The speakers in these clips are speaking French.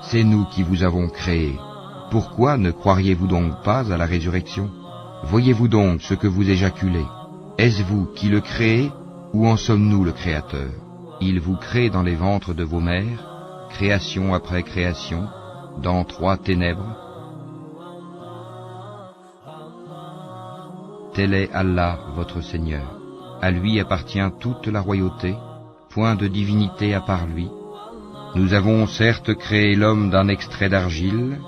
C'est nous qui vous avons créé. Pourquoi ne croiriez-vous donc pas à la résurrection? Voyez-vous donc ce que vous éjaculez. Est-ce vous qui le créez, ou en sommes-nous le Créateur? Il vous crée dans les ventres de vos mères, création après création, dans 3 ténèbres. Tel est Allah, votre Seigneur. À lui appartient toute la royauté, point de divinité à part lui. Nous avons certes créé l'homme d'un extrait d'argile,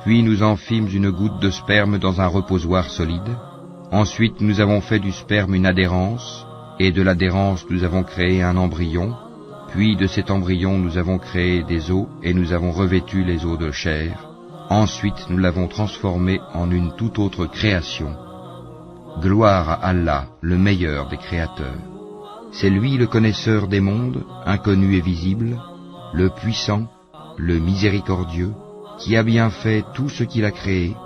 puis nous en fîmes une goutte de sperme dans un reposoir solide. Ensuite nous avons fait du sperme une adhérence, et de l'adhérence nous avons créé un embryon, puis de cet embryon nous avons créé des os, et nous avons revêtu les os de chair. Ensuite nous l'avons transformé en une toute autre création. Gloire à Allah, le meilleur des créateurs. C'est lui le connaisseur des mondes, inconnu et visible, le puissant, le miséricordieux, qui a bien fait tout ce qu'il a créé,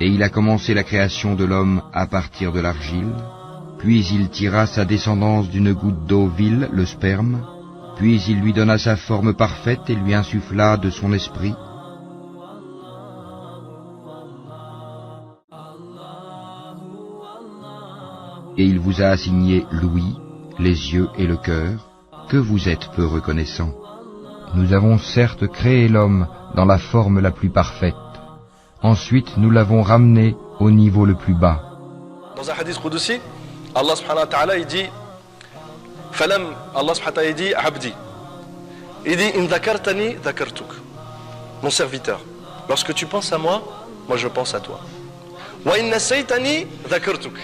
et il a commencé la création de l'homme à partir de l'argile, puis il tira sa descendance d'une goutte d'eau vile, le sperme, puis il lui donna sa forme parfaite et lui insuffla de son esprit. Et il vous a assigné l'ouïe, les yeux et le cœur, que vous êtes peu reconnaissants. Nous avons certes créé l'homme dans la forme la plus parfaite. Ensuite, nous l'avons ramené au niveau le plus bas. Dans un hadith qudsi, Allah subhanahu wa ta'ala il dit Allah subhanahu wa ta'ala il dit Abdi. Il dit In dhakartani dhakartuk. Mon serviteur, lorsque tu penses à moi, moi je pense à toi. Wa in nasaytani dhakartuk.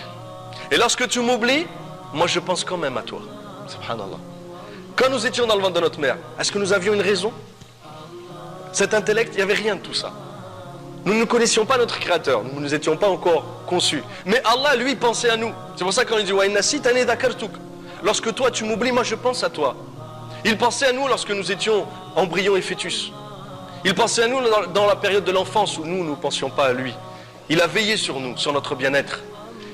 Et lorsque tu m'oublies, moi je pense quand même à toi. Subhanallah. Quand nous étions dans le ventre de notre mère, est-ce que nous avions une raison? Cet intellect, il n'y avait rien de tout ça. Nous ne connaissions pas notre Créateur, nous ne nous étions pas encore conçus. Mais Allah, lui, pensait à nous. C'est pour ça qu'on dit lorsque toi tu m'oublies, moi je pense à toi. Il pensait à nous lorsque nous étions embryons et fœtus. Il pensait à nous dans la période de l'enfance où nous ne pensions pas à lui. Il a veillé sur nous, sur notre bien-être.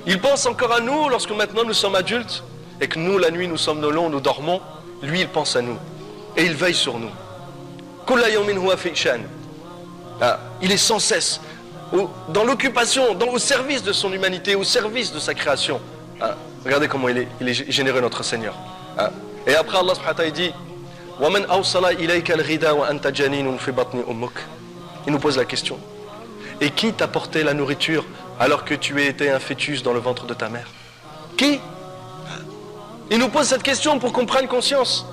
Il pense encore à nous lorsque maintenant nous sommes adultes et que nous, la nuit, nous sommes longs, nous dormons. Lui, il pense à nous et il veille sur nous. Il est sans cesse dans l'occupation, au service de son humanité, au service de sa création. Regardez comment il est généreux, notre Seigneur. Et après Allah subhanahu wa ta'ala dit il nous pose la question. Et qui t'a porté la nourriture alors que tu étais un fœtus dans le ventre de ta mère? Qui? Il nous pose cette question pour qu'on prenne conscience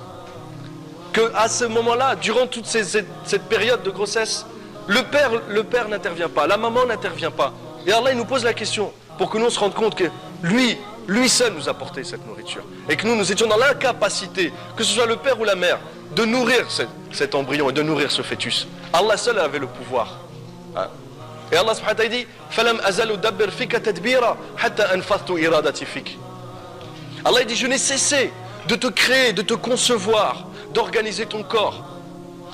qu'à ce moment-là, durant toute cette période de grossesse, le père n'intervient pas, la maman n'intervient pas. Et Allah il nous pose la question pour que nous on se rende compte que lui seul nous a porté cette nourriture. Et que nous étions dans l'incapacité, que ce soit le père ou la mère, de nourrir cet embryon et de nourrir ce fœtus. Allah seul avait le pouvoir. Et Allah subhanahu wa ta'ala dit فَلَمْ أَزَلُ دَبِّرْ فِكَ تَدْبِيرًا حَتَّى أَنْفَذْتُ إِرَادَتِي فِيكَ. Allah dit je n'ai cessé de te créer, de te concevoir, d'organiser ton corps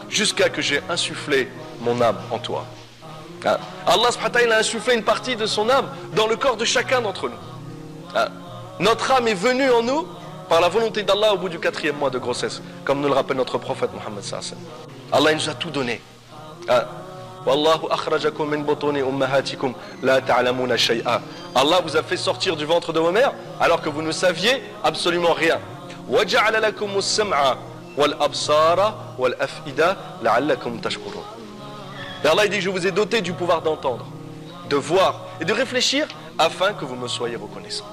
jusqu'à que j'ai insufflé mon âme en toi. Allah subhanahu wa ta'ala a insufflé une partie de son âme dans le corps de chacun d'entre nous. Notre âme est venue en nous par la volonté d'Allah au bout du 4e mois de grossesse, comme nous le rappelle notre prophète Mohammed sallallahu alayhi wa sallam. Allah il nous a tout donné. Wallahu akhrajakum min butuni ummahatikum la ta'lamuna shay'a. Allah vous a fait sortir du ventre de vos mères alors que vous ne saviez absolument rien. Wa ja'ala lakumus sam'a wal absara wal af'ida la'allakum tashkurun. Et Allah il dit je vous ai doté du pouvoir d'entendre, de voir et de réfléchir afin que vous me soyez reconnaissants.